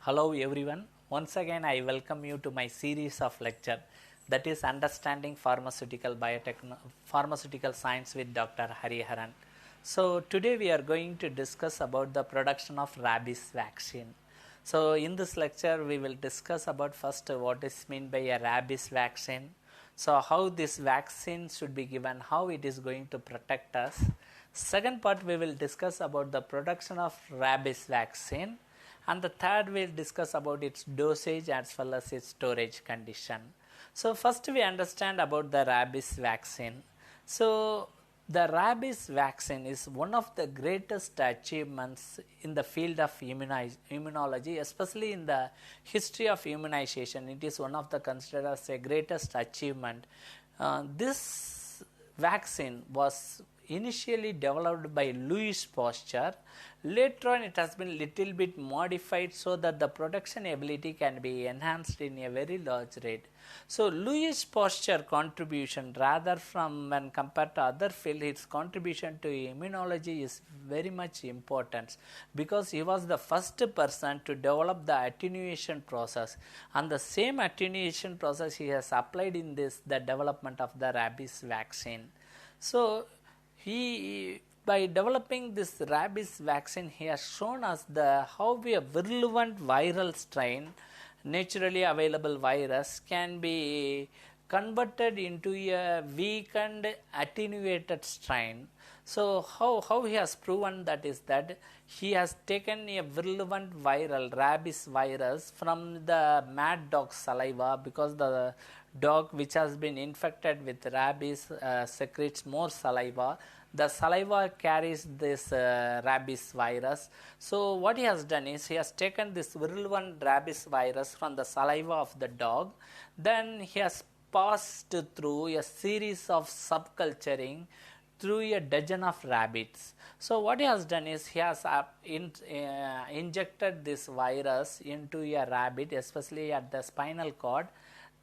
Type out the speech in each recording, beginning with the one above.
Hello everyone. Once again I welcome you to my series of lecture that is Understanding Pharmaceutical Science with Dr. Hariharan. So today we are going to discuss about the production of rabies vaccine. So in this lecture we will discuss about first what is meant by a rabies vaccine. So how this vaccine should be given, how it is going to protect us. Second part we will discuss about the production of rabies vaccine, and the third we will discuss about its dosage as well as its storage condition. So first we understand about the rabies vaccine. So the rabies vaccine is one of the greatest achievements in the field of immunology, especially in the history of immunization. It is one of the considered as a greatest achievement. This vaccine was initially developed by Louis Pasteur. Later on it has been little bit modified so that the production ability can be enhanced in a very large rate. So Louis Pasteur contribution, rather from when compared to other field, his contribution to immunology is very much important because he was the first person to develop the attenuation process, and the same attenuation process he has applied in the development of the rabies vaccine. So by developing this rabies vaccine, he has shown us how a virulent viral strain, naturally available virus, can be converted into a weakened attenuated strain. So how he has proven that is that he has taken a virulent viral rabies virus from the mad dog saliva, because the dog which has been infected with rabies secretes more saliva. The saliva carries this rabies virus. So what he has done is he has taken this virulent rabies virus from the saliva of the dog. Then he has passed through a series of subculturing through a dozen of rabbits. So what he has done is he has injected this virus into a rabbit, especially at the spinal cord.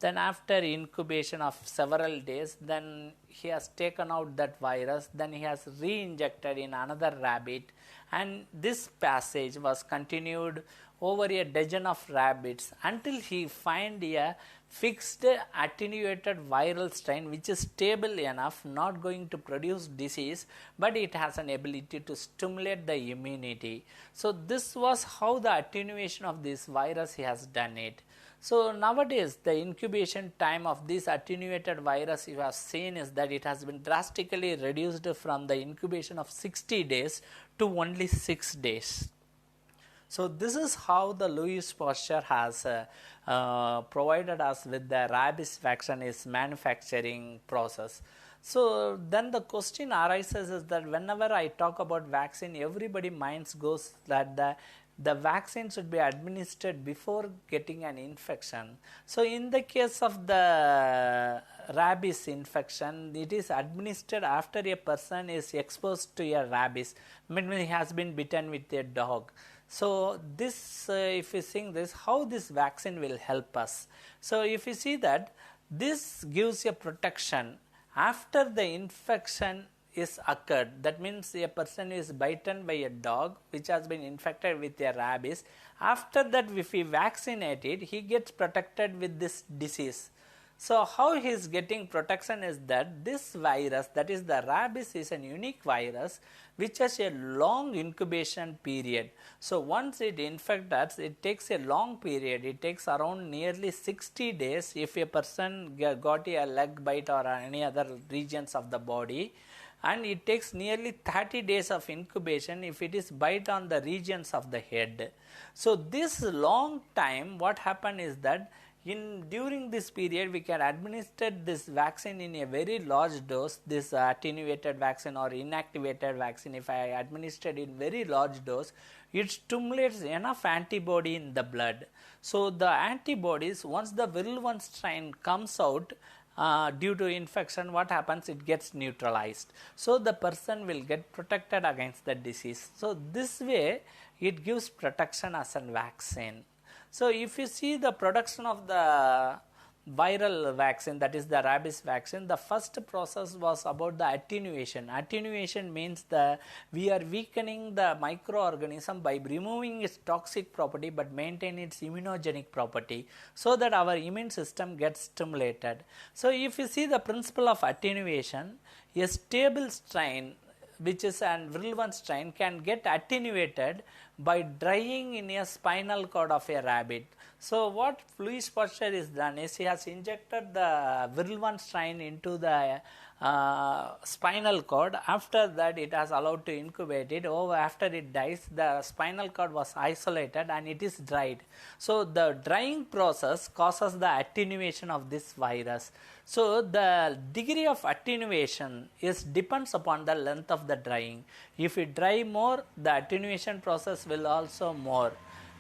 Then after incubation of several days, then he has taken out that virus, then he has re-injected in another rabbit, and this passage was continued over a dozen of rabbits until he find a fixed attenuated viral strain which is stable enough, not going to produce disease, but it has an ability to stimulate the immunity. So this was how the attenuation of this virus he has done it. So nowadays the incubation time of this attenuated virus you have seen is that it has been drastically reduced from the incubation of 60 days to only 6 days. So this is how the Louis Pasteur has provided us with the rabies vaccine is manufacturing process. So then the question arises is that whenever I talk about vaccine, everybody minds goes that the vaccine should be administered before getting an infection. So in the case of the rabies infection, it is administered after a person is exposed to a rabies, when he has been bitten with a dog. So this, if you see this, how this vaccine will help us. So if you see that this gives a protection after the infection is occurred. That means a person is bitten by a dog which has been infected with a rabies. After that, if he vaccinate it, he gets protected with this disease. So how he is getting protection is that this virus, that is the rabies, is an unique virus which has a long incubation period. So once it infects us, it takes a long period. It takes around nearly 60 days if a person got a leg bite or any other regions of the body, and it takes nearly 30 days of incubation if it is bite on the regions of the head. So this long time, what happened is that during this period we can administer this vaccine in a very large dose, this attenuated vaccine or inactivated vaccine. If I administered in very large dose, it stimulates enough antibody in the blood. So the antibodies, once the virulent strain comes out, due to infection, what happens, it gets neutralized. So the person will get protected against the disease. So this way it gives protection as a vaccine. So if you see the production of the viral vaccine, that is the rabies vaccine, the first process was about the attenuation. Attenuation means we are weakening the microorganism by removing its toxic property but maintain its immunogenic property so that our immune system gets stimulated. So if you see the principle of attenuation, a stable strain which is an virulent strain can get attenuated by drying in a spinal cord of a rabbit. So what Louis Pasteur is done is he has injected the virulent strain into the spinal cord. After that it has allowed to incubate it. After it dies, the spinal cord was isolated and it is dried. So the drying process causes the attenuation of this virus. So the degree of attenuation depends upon the length of the drying. If you dry more, the attenuation process will also more.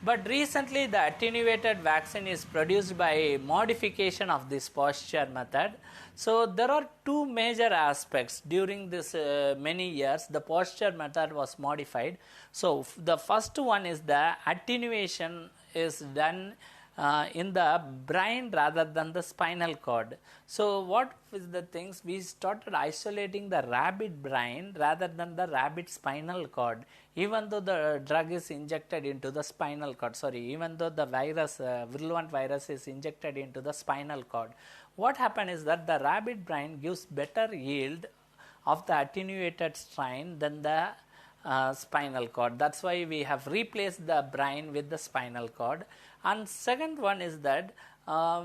But recently the attenuated vaccine is produced by modification of this Pasteur method. So there are two major aspects during this many years the Pasteur method was modified. So the first one is the attenuation is done in the brain rather than the spinal cord. So what is the things, we started isolating the rabbit brain rather than the rabbit spinal cord, even though the drug is injected into the spinal cord, even though the virus, virulent virus is injected into the spinal cord. What happened is that the rabbit brain gives better yield of the attenuated strain than the spinal cord. That's why we have replaced the brain with the spinal cord. And second one is that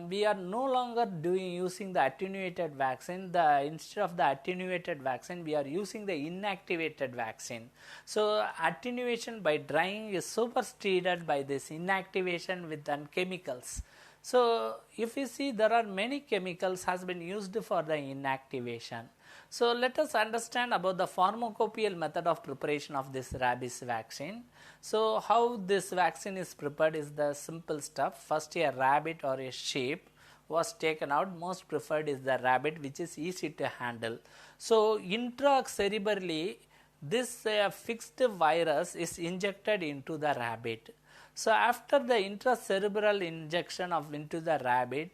we are no longer using the attenuated vaccine. Instead of the attenuated vaccine, we are using the inactivated vaccine. So attenuation by drying is superseded by this inactivation with chemicals. So if you see, there are many chemicals has been used for the inactivation. So let us understand about the pharmacopoeial method of preparation of this rabies vaccine. So how this vaccine is prepared is the simple stuff. First, a rabbit or a sheep was taken out. Most preferred is the rabbit, which is easy to handle. So intracerebrally, this fixed virus is injected into the rabbit. So after the intracerebral injection into the rabbit,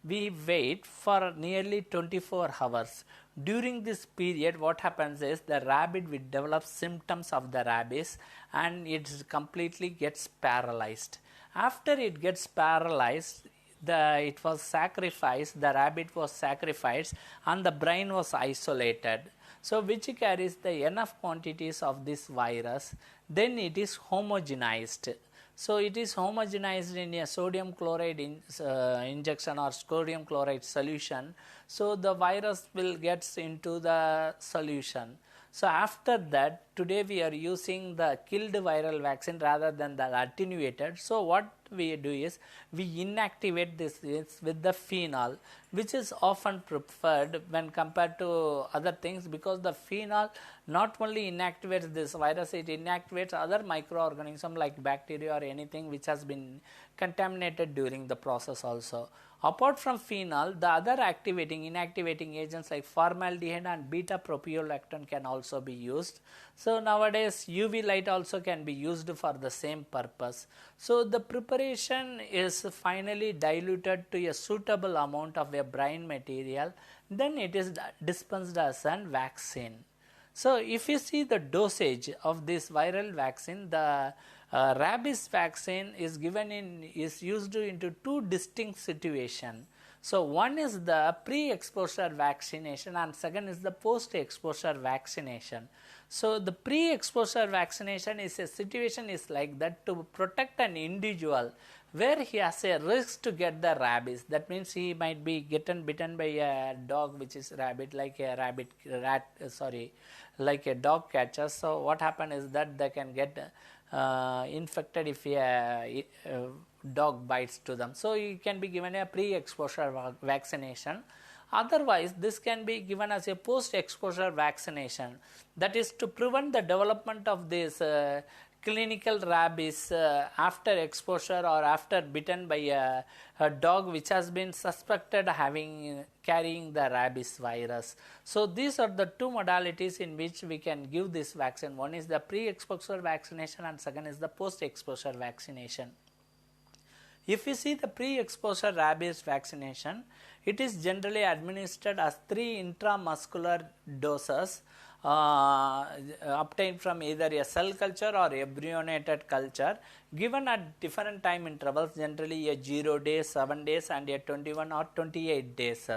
we wait for nearly 24 hours. During this period, what happens is the rabbit will develop symptoms of the rabies and it completely gets paralyzed. After it gets paralyzed, it was sacrificed, the rabbit was sacrificed and the brain was isolated. So which carries the enough quantities of this virus, then it is homogenized. So it is homogenized in a sodium chloride injection or sodium chloride solution. So the virus will get into the solution. So after that, today we are using the killed viral vaccine rather than the attenuated. So what we do is we inactivate this with the phenol, which is often preferred when compared to other things, because the phenol not only inactivates this virus, it inactivates other microorganisms like bacteria or anything which has been contaminated during the process also. Apart from phenol, the other inactivating agents like formaldehyde and beta propiolactone can also be used. So nowadays UV light also can be used for the same purpose. So the preparation is finally diluted to a suitable amount of a brine material, then it is dispensed as a vaccine. So if you see the dosage of this viral vaccine, the rabies vaccine is used into two distinct situations. So one is the pre-exposure vaccination and second is the post-exposure vaccination. So the pre-exposure vaccination is a situation is like that to protect an individual where he has a risk to get the rabies. That means he might be bitten by a dog which is rabbit, like a dog catcher. So what happens is that they can get infected if a dog bites to them. So you can be given a pre-exposure vaccination. Otherwise, this can be given as a post-exposure vaccination. That is to prevent the development of this clinical rabies after exposure or after bitten by a dog which has been suspected carrying the rabies virus. So these are the two modalities in which we can give this vaccine. One is the pre-exposure vaccination and second is the post-exposure vaccination. If you see the pre-exposure rabies vaccination, it is generally administered as 3 intramuscular doses obtained from either a cell culture or embryonated culture, given at different time intervals, generally a 0 days, 7 days and a 21 or 28 days.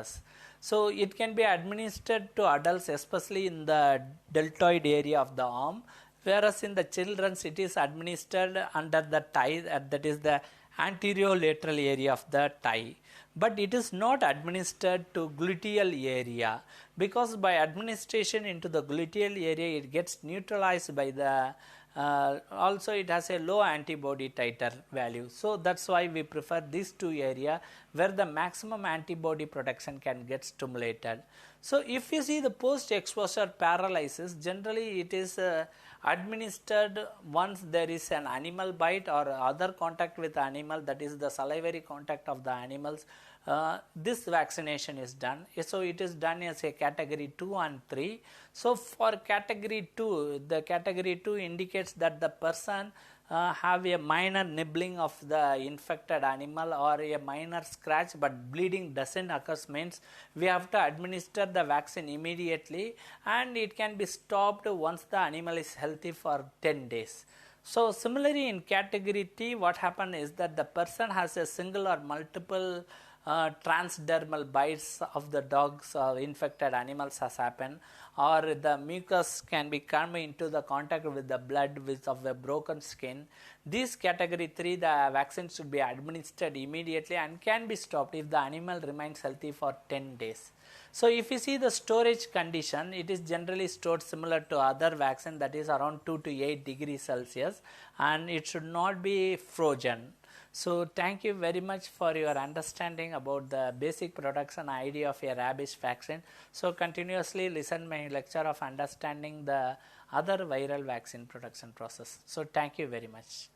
So it can be administered to adults, especially in the deltoid area of the arm, whereas in the children it is administered under the thigh, that is the anterolateral area of the thigh. But it is not administered to gluteal area, because by administration into the gluteal area it gets neutralized by the also it has a low antibody titer value. So that's why we prefer these two areas where the maximum antibody protection can get stimulated. So if you see the post exposure paralysis, generally it is administered once there is an animal bite or other contact with animal, that is the salivary contact of the animals. This vaccination is done. So it is done as a category 2 and 3. So for category 2, the category 2 indicates that the person have a minor nibbling of the infected animal or a minor scratch but bleeding doesn't occur, means we have to administer the vaccine immediately, and it can be stopped once the animal is healthy for 10 days. So similarly in category T, what happened is that the person has a single or multiple transdermal bites of the dogs or infected animals has happened, or the mucus can be come into the contact with the blood of the broken skin. This category 3, the vaccine should be administered immediately and can be stopped if the animal remains healthy for 10 days. So if you see the storage condition, it is generally stored similar to other vaccine, that is around 2 to 8 degrees Celsius, and it should not be frozen. So thank you very much for your understanding about the basic production idea of a rabies vaccine. So continuously listen my lecture of understanding the other viral vaccine production process. So thank you very much.